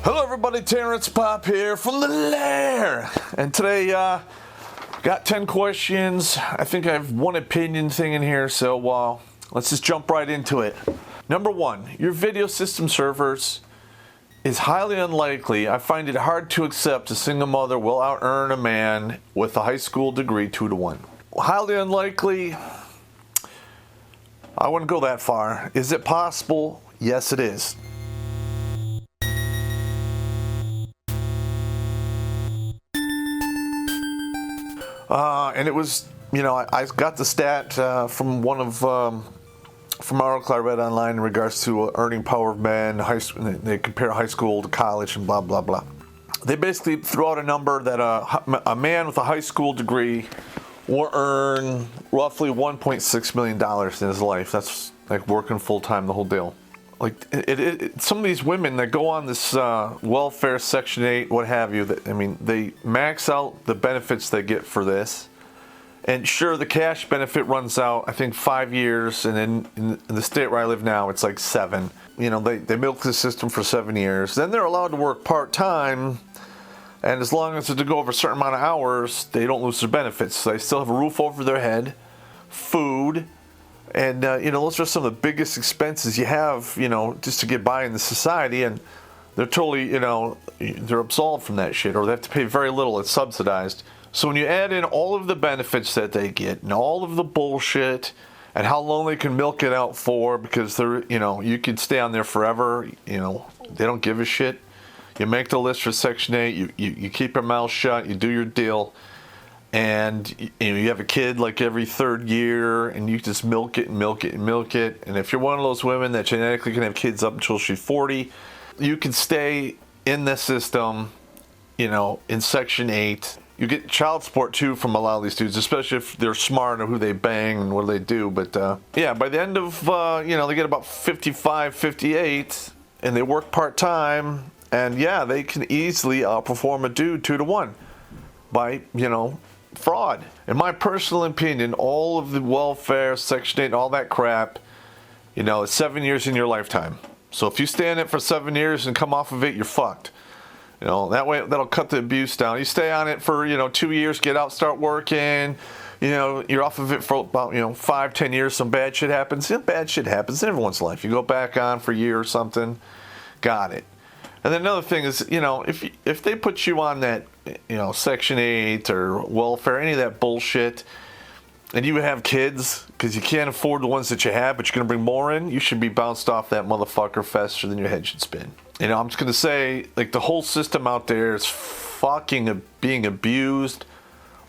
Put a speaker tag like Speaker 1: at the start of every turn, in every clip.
Speaker 1: Hello everybody, Terrence Popp here from the Lair. And today, got 10 questions. I think I have one opinion thing in here, so let's just jump right into it. Number one, your video system servers is highly unlikely. I find it hard to accept a single mother will out-earn a man with a high school degree 2-to-1. Highly unlikely, I wouldn't go that far. Is it possible? Yes, it is. And it was, I got the stat from one of from an article I read online in regards to earning power of men. They compare high school to college and blah blah blah. They basically threw out a number that a man with a high school degree will earn roughly $1.6 million in his life. That's like working full time, the whole deal. Like some of these women that go on this welfare, Section 8, what have you, they max out the benefits they get for this. And sure, the cash benefit runs out, I think, 5 years, and then in the state where I live now, it's like 7. They milk the system for 7 years. Then they're allowed to work part-time, and as long as they go over a certain amount of hours, they don't lose their benefits. So they still have a roof over their head, food, and those are some of the biggest expenses you have, just to get by in the society, and they're totally, they're absolved from that shit, or they have to pay very little. It's subsidized. So when you add in all of the benefits that they get and all of the bullshit and how long they can milk it out for, because they're, you could stay on there forever, they don't give a shit. You make the list for Section 8, you keep your mouth shut, you do your deal, and you have a kid like every third year, and you just milk it and milk it and milk it. And if you're one of those women that genetically can have kids up until she's 40, you can stay in the system, in Section 8. You get child support too from a lot of these dudes, especially if they're smart or who they bang and what they do. But by the end of, they get about 55, 58, and they work part-time, and they can easily outperform a dude 2-to-1 by, fraud. In my personal opinion, all of the welfare, Section 8, all that crap, it's 7 years in your lifetime. So if you stay in it for 7 years and come off of it, you're fucked. That way, that'll cut the abuse down. You stay on it for, 2 years, get out, start working. You're off of it for about, 5-10 years. Some bad shit happens. Bad shit happens in everyone's life. You go back on for a year or something. Got it. And then another thing is, if they put you on that, Section 8 or welfare, any of that bullshit, and you have kids, because you can't afford the ones that you have, but you're going to bring more in, you should be bounced off that motherfucker faster than your head should spin. I'm just going to say, the whole system out there is fucking being abused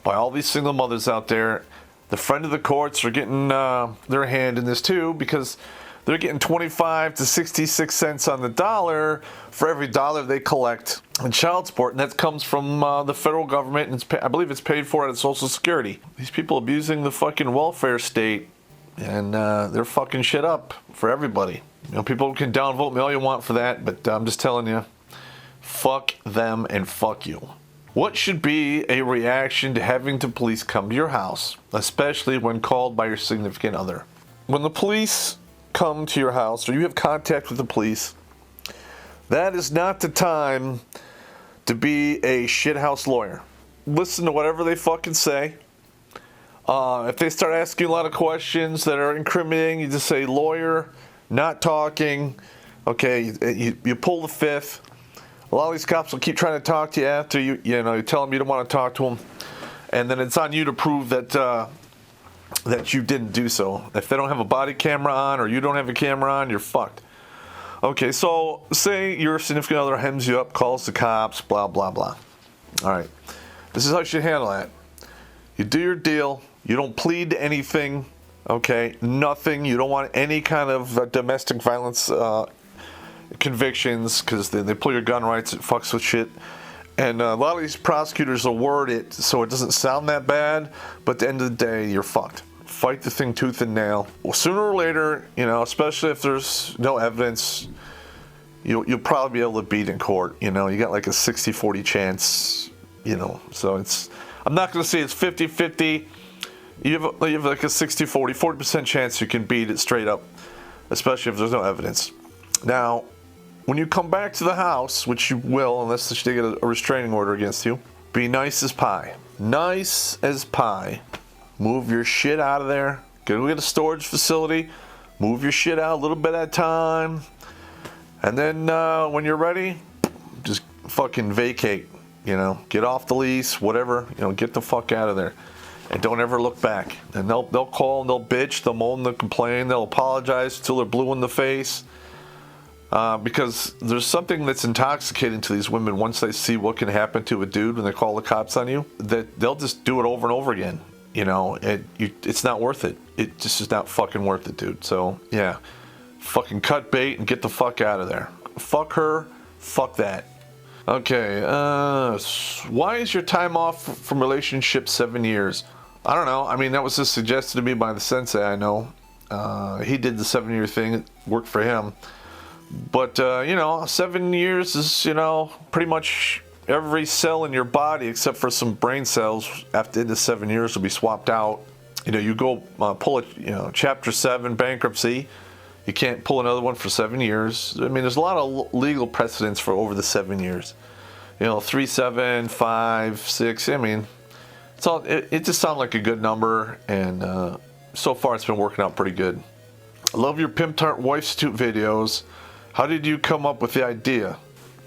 Speaker 1: by all these single mothers out there. The friend of the courts are getting their hand in this too, because they're getting 25 to 66 cents on the dollar for every dollar they collect in child support, and that comes from the federal government, and I believe it's paid for out of Social Security. These people abusing the fucking welfare state, and they're fucking shit up for everybody. People can downvote me all you want for that, but I'm just telling you, fuck them and fuck you. What should be a reaction to having the police come to your house, especially when called by your significant other? When the police come to your house, or you have contact with the police, that is not the time to be a shithouse lawyer. Listen to whatever they fucking say. If they start asking you a lot of questions that are incriminating, you just say, lawyer, not talking. Okay, you pull the fifth. A lot of these cops will keep trying to talk to you after you tell them you don't want to talk to them, and then it's on you to prove that that you didn't do so. If they don't have a body camera on, or you don't have a camera on, you're fucked. Okay, so say your significant other hems you up, calls the cops, blah blah blah. All right, this is how you should handle that. You do your deal. You don't plead to anything. Okay, nothing. You don't want any kind of domestic violence convictions, because they pull your gun rights. It fucks with shit. And a lot of these prosecutors will word it so it doesn't sound that bad, but at the end of the day, you're fucked. Fight the thing tooth and nail. Well, sooner or later, especially if there's no evidence, you'll probably be able to beat in court. You got like a 60-40 chance, so I'm not going to say it's 50-50. You have like a 60-40, 40% chance you can beat it straight up, especially if there's no evidence. Now, when you come back to the house, which you will unless they get a restraining order against you, be nice as pie. Nice as pie. Move your shit out of there. Go get a storage facility. Move your shit out a little bit at a time. And then when you're ready, just fucking vacate. You know, get off the lease, whatever. You know, get the fuck out of there. And don't ever look back. And they'll call and they'll bitch, they'll moan, they'll complain, they'll apologize until they're blue in the face. Because there's something that's intoxicating to these women once they see what can happen to a dude when they call the cops on you, that they'll just do it over and over again. You know, it's not worth it. It just is not fucking worth it, dude. So, yeah. Fucking cut bait and get the fuck out of there. Fuck her. Fuck that. Okay, why is your time off from relationship 7 years? I don't know. I mean, that was just suggested to me by the sensei I know. He did the 7-year thing. It worked for him. But, you know, 7 years is, you know, pretty much every cell in your body except for some brain cells after the end of 7 years will be swapped out. You know, you go pull Chapter 7 bankruptcy. You can't pull another one for 7 years. I mean, there's a lot of legal precedents for over the 7 years. You know, 3, 7, 5, 6. I mean, it just sounds like a good number, and so far it's been working out pretty good. I love your Pimp Tart Wife-Suit videos. How did you come up with the idea?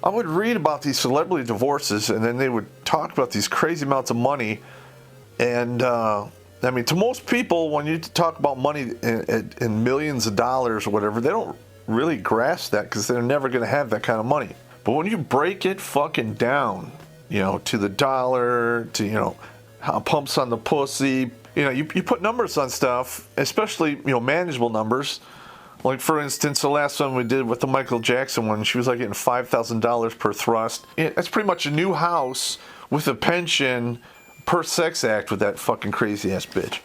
Speaker 1: I would read about these celebrity divorces, and then they would talk about these crazy amounts of money. And, I mean, to most people, when you talk about money in millions of dollars or whatever, they don't really grasp that because they're never going to have that kind of money. But when you break it fucking down, you know, to the dollar, to, you know, how pumps on the pussy, you know, you put numbers on stuff, especially, you know, manageable numbers. Like, for instance, the last one we did with the Michael Jackson one, she was like getting $5,000 per thrust. That's pretty much a new house with a pension per sex act with that fucking crazy ass bitch.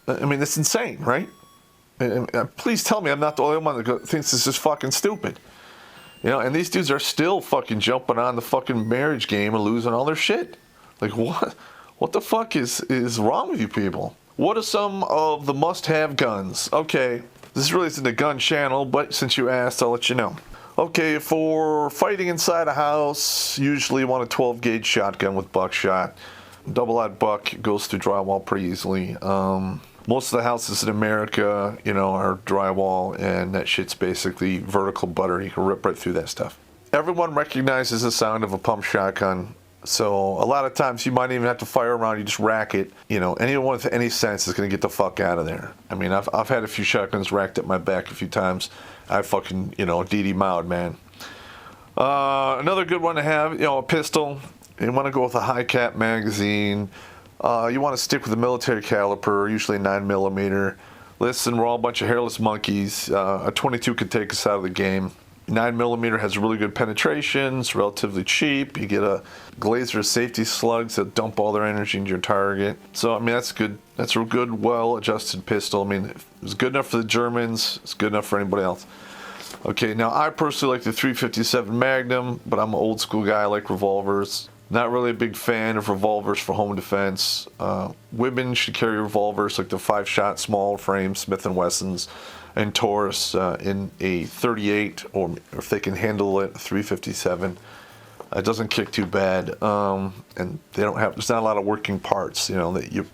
Speaker 1: I mean, that's insane, right? And please tell me I'm not the only one that thinks this is fucking stupid. You know, and these dudes are still fucking jumping on the fucking marriage game and losing all their shit. Like, what? What the fuck is wrong with you people? What are some of the must-have guns? Okay, this really isn't a gun channel, but since you asked, I'll let you know. Okay, for fighting inside a house, usually you want a 12-gauge shotgun with buckshot. Double-aught buck goes through drywall pretty easily. Most of the houses in America, you know, are drywall, and that shit's basically vertical butter. You can rip right through that stuff. Everyone recognizes the sound of a pump shotgun, so a lot of times you might even have to fire around. You just rack it. You know, anyone with any sense is going to get the fuck out of there. I mean, I've had a few shotguns racked at my back a few times. I fucking, you know, DD Mowed, man. Another good one to have, you know, a pistol. You want to go with a high cap magazine. You want to stick with a military caliber, usually 9mm. Listen, we're all a bunch of hairless monkeys. A 22 could take us out of the game. 9mm has really good penetration. It's relatively cheap. You get a Glazer safety slugs that dump all their energy into your target. So, I mean, that's good. That's a good, well-adjusted pistol. I mean, it's good enough for the Germans. It's good enough for anybody else. Okay, now I personally like the 357 Magnum, but I'm an old school guy. I like revolvers. Not really a big fan of revolvers for home defense. Women should carry revolvers like the 5-shot small frame Smith & Wessons and Taurus in a 38, or if they can handle it, 357. It doesn't kick too bad, and they don't have. There's not a lot of working parts. You know, that you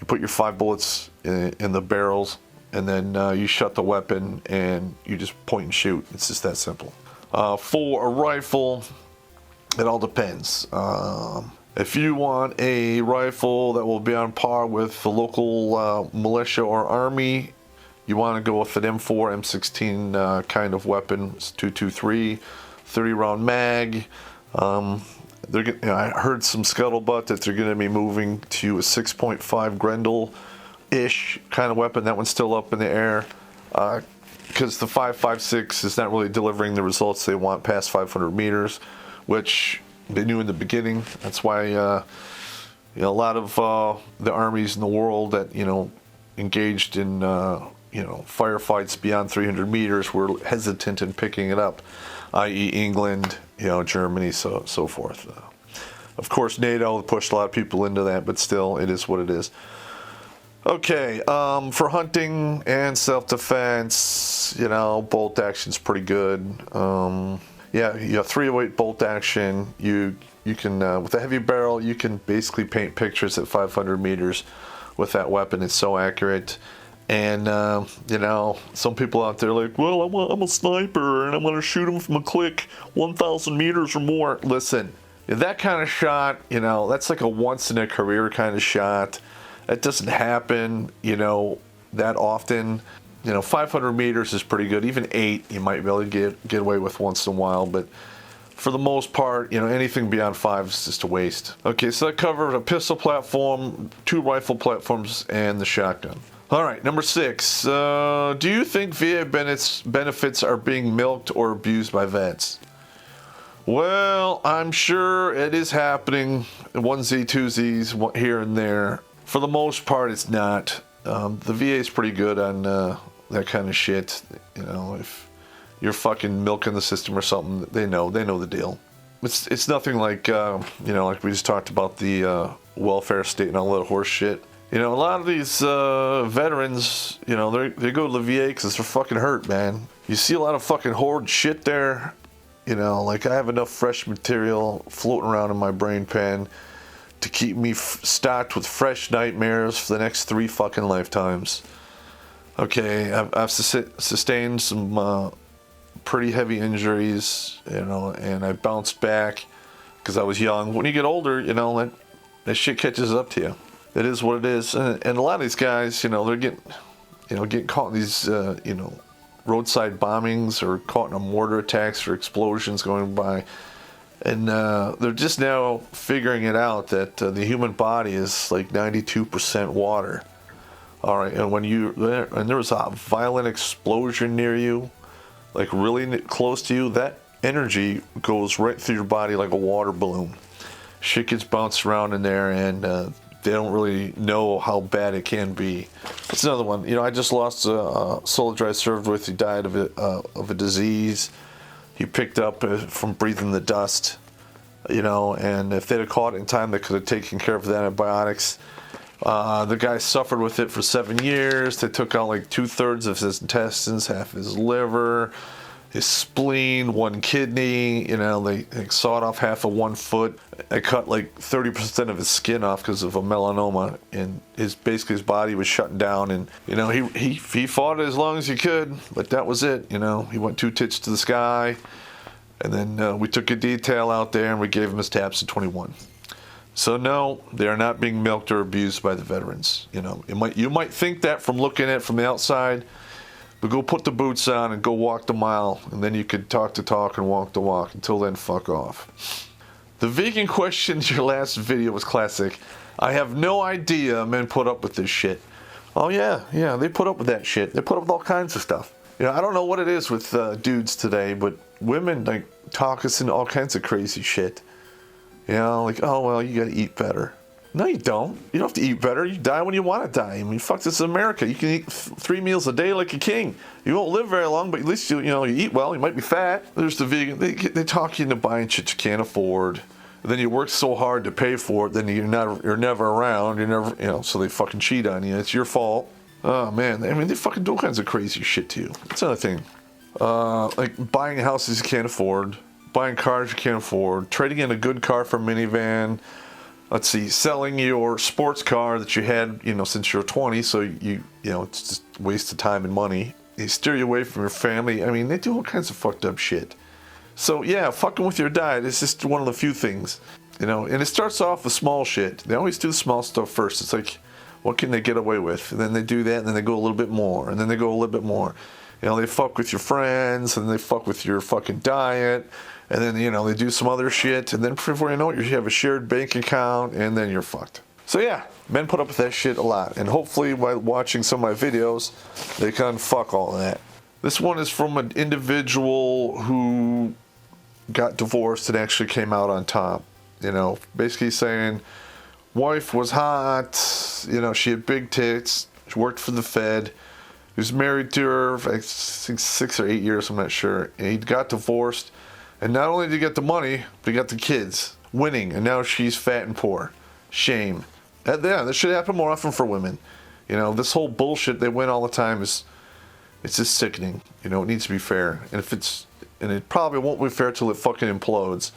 Speaker 1: put your 5 bullets in the barrels, and then you shut the weapon and you just point and shoot. It's just that simple. For a rifle, it all depends. If you want a rifle that will be on par with the local militia or army, you want to go with an M4, M16 kind of weapon. It's 223, 30-round mag. I heard some scuttlebutt that they're going to be moving to a 6.5 Grendel-ish kind of weapon. That one's still up in the air because the 5.56 is not really delivering the results they want past 500 meters, which they knew in the beginning. That's why a lot of the armies in the world that engaged in firefights beyond 300 meters were hesitant in picking it up, i.e. England, Germany, so forth. Of course, NATO pushed a lot of people into that, but still, it is what it is. Okay, for hunting and self-defense, bolt action's pretty good. Yeah, you have 308 bolt action. You can with a heavy barrel, you can basically paint pictures at 500 meters with that weapon. It's so accurate. And you know, some people out there are like, well, I'm a sniper and I'm gonna shoot him from a click 1,000 meters or more. Listen, that kind of shot, you know, that's like a once in a career kind of shot. That doesn't happen, you know, that often. You know, 500 meters is pretty good. Even 8, you might be able to get away with once in a while. But for the most part, you know, anything beyond 5 is just a waste. Okay, so that covered a pistol platform, 2 rifle platforms, and the shotgun. All right, number 6. Do you think VA benefits are being milked or abused by vets? Well, I'm sure it is happening. Onesie, twosies, here and there. For the most part, it's not. The VA is pretty good on that kind of shit. You know, if you're fucking milking the system or something, they know the deal. It's nothing like you know, like we just talked about the welfare state and all that horse shit. You know, a lot of these veterans, you know, they go to the VA because they're fucking hurt, man. You see a lot of fucking hoard shit there. You know, like I have enough fresh material floating around in my brain pan to keep me stocked with fresh nightmares for the next 3 fucking lifetimes. Okay, I've sustained some pretty heavy injuries, you know, and I bounced back because I was young. When you get older, you know, that shit catches up to you. It is what it is. And a lot of these guys, you know, they're getting caught in these, you know, roadside bombings or caught in a mortar attacks or explosions going by. And they're just now figuring it out that the human body is like 92% water. All right, and when there was a violent explosion near you, like really close to you, that energy goes right through your body like a water balloon. Shit gets bounced around in there, and they don't really know how bad it can be. That's another one. You know, I just lost a soldier I served with. He died of a disease he picked up from breathing the dust, you know, and if they'd have caught it in time, they could have taken care of the antibiotics. The guy suffered with it for 7 years. They took out like 2/3 of his intestines, half his liver, his spleen, 1 kidney. You know, they sawed off half of 1 foot. They cut like 30% of his skin off because of a melanoma, and basically his body was shutting down. And you know, he fought as long as he could, but that was it. You know, he went 2 tits to the sky, and then we took a detail out there and we gave him his taps in 21. So no, they are not being milked or abused by the veterans. You know, you might think that from looking at it from the outside. But go put the boots on and go walk the mile, and then you could talk the talk and walk the walk. Until then, fuck off. The vegan question in your last video was classic. I have no idea men put up with this shit. Oh yeah, they put up with that shit. They put up with all kinds of stuff. You know, I don't know what it is with dudes today, but women like talk us into all kinds of crazy shit. You know, like, oh well, you gotta eat better. No, you don't. You don't have to eat better. You die when you want to die. I mean, fuck, this is America. You can eat 3 meals a day like a king. You won't live very long, but at least you eat well. You might be fat. There's the vegan. They talk you into buying shit you can't afford. And then you work so hard to pay for it. Then you're never around. You're never, you know. So they fucking cheat on you. It's your fault. Oh man. I mean, they fucking do all kinds of crazy shit to you. That's another thing. Like buying houses you can't afford, buying cars you can't afford, trading in a good car for a minivan. Let's see, selling your sports car that you had, you know, since you were 20, so you know, it's just a waste of time and money. They steer you away from your family. I mean, they do all kinds of fucked up shit. So yeah, fucking with your diet is just one of the few things, you know, and it starts off with small shit. They always do the small stuff first. It's like, what can they get away with? And then they do that, and then they go a little bit more, and then they go a little bit more. You know, they fuck with your friends, and they fuck with your fucking diet. And then, you know, they do some other shit, and then before you know it, you have a shared bank account, and then you're fucked. So yeah, men put up with that shit a lot, and hopefully while watching some of my videos, they can fuck all of that. This one is from an individual who got divorced and actually came out on top. You know, basically saying, wife was hot, you know, she had big tits, she worked for the Fed, he was married to her for I think 6 or 8 years, I'm not sure, and he got divorced. And not only did he get the money, but he got the kids. Winning. And now she's fat and poor. Shame. Yeah, this should happen more often for women. You know, this whole bullshit they win all the time it's just sickening. You know, it needs to be fair. And if and it probably won't be fair till it fucking implodes.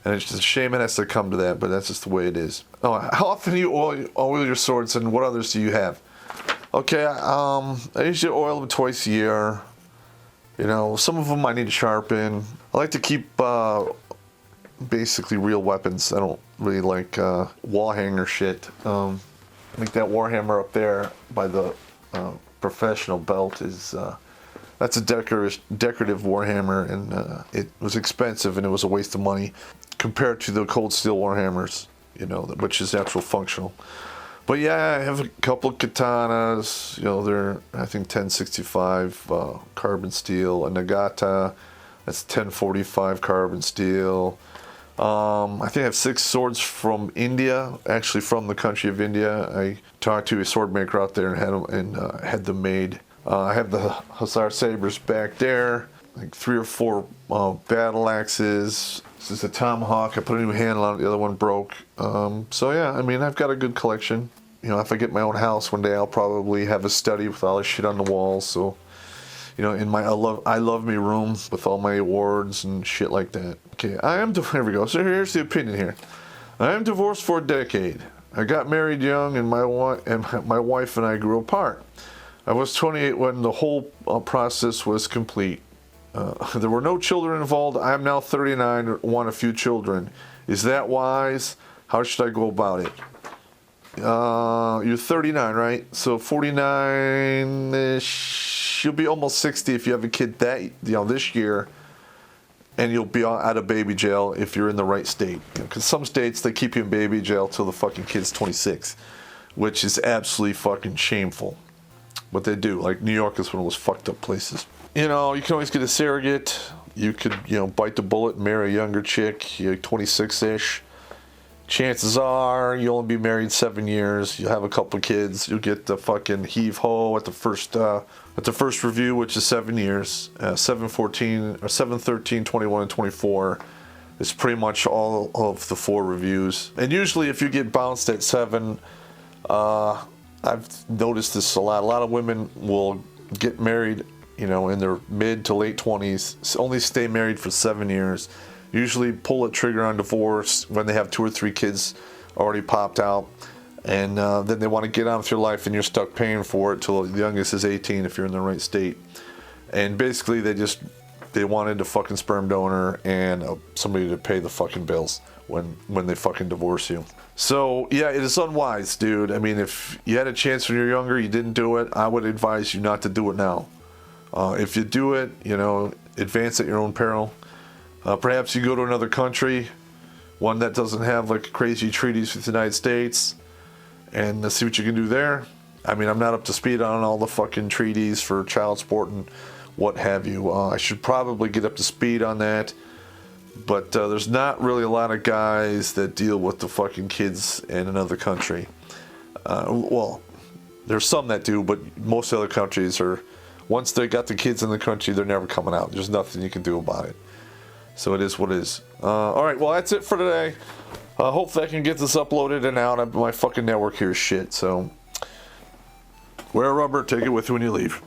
Speaker 1: And it's just a shame it has to come to that, but that's just the way it is. Oh, how often do you oil your swords, and what others do you have? Okay, I usually oil them twice a year. You know, some of them I need to sharpen. I like to keep basically real weapons. I don't really like wall hanger shit. Like that Warhammer up there by the professional belt is that's a decorative Warhammer, and it was expensive and it was a waste of money compared to the cold steel Warhammers, you know, which is actual functional. But yeah, I have a couple of katanas, you know, they're I think 1065 carbon steel, a Nagata, that's 1045 carbon steel. I think I have 6 swords from India, actually from the country of India. I talked to a sword maker out there and had them made. I have the Hussar sabers back there, like 3 or 4 battle axes. This is a tomahawk. I put a new handle on it. The other one broke. So yeah, I mean, I've got a good collection. You know, if I get my own house one day, I'll probably have a study with all this shit on the walls. So, you know, in my I love me room with all my awards and shit like that. Okay, here we go. So here's the opinion here. I am divorced for a decade. I got married young, and my wife and I grew apart. I was 28 when the whole process was complete. There were no children involved. I am now 39, want a few children. Is that wise? How should I go about it? You're 39, right? So 49-ish. You'll be almost 60 if you have a kid this year, and you'll be out of baby jail if you're in the right state. Because some states, they keep you in baby jail till the fucking kid's 26, which is absolutely fucking shameful. What they do, like New York is one of those fucked up places. You know, you can always get a surrogate. You could, you know, bite the bullet and marry a younger chick. You're 26-ish. Chances are you'll only be married 7 years. You'll have a couple of kids. You'll get the fucking heave ho at the first review, which is 7 years. 7, 14, or 7, 13, 21, and 24 is pretty much all of the 4 reviews. And usually, if you get bounced at 7, I've noticed this a lot. A lot of women will get married, you know, in their mid to late 20s, only stay married for 7 years. Usually pull a trigger on divorce when they have 2 or 3 kids already popped out, and then they want to get on with your life, and you're stuck paying for it till the youngest is 18 if you're in the right state. And basically they wanted a fucking sperm donor and somebody to pay the fucking bills when they fucking divorce you. So yeah, it is unwise, dude. I mean, if you had a chance when you're younger, you didn't do it, I would advise you not to do it now. If you do it, you know, advance at your own peril. Perhaps you go to another country, one that doesn't have like crazy treaties with the United States, and see what you can do there. I mean, I'm not up to speed on all the fucking treaties for child support and what have you. I should probably get up to speed on that, but there's not really a lot of guys that deal with the fucking kids in another country. Well, there's some that do, but most other countries are, once they got the kids in the country, they're never coming out. There's nothing you can do about it. So it is what it is. Alright, well, that's it for today. Hopefully I can get this uploaded and out. My fucking network here is shit, so wear a rubber, take it with you when you leave.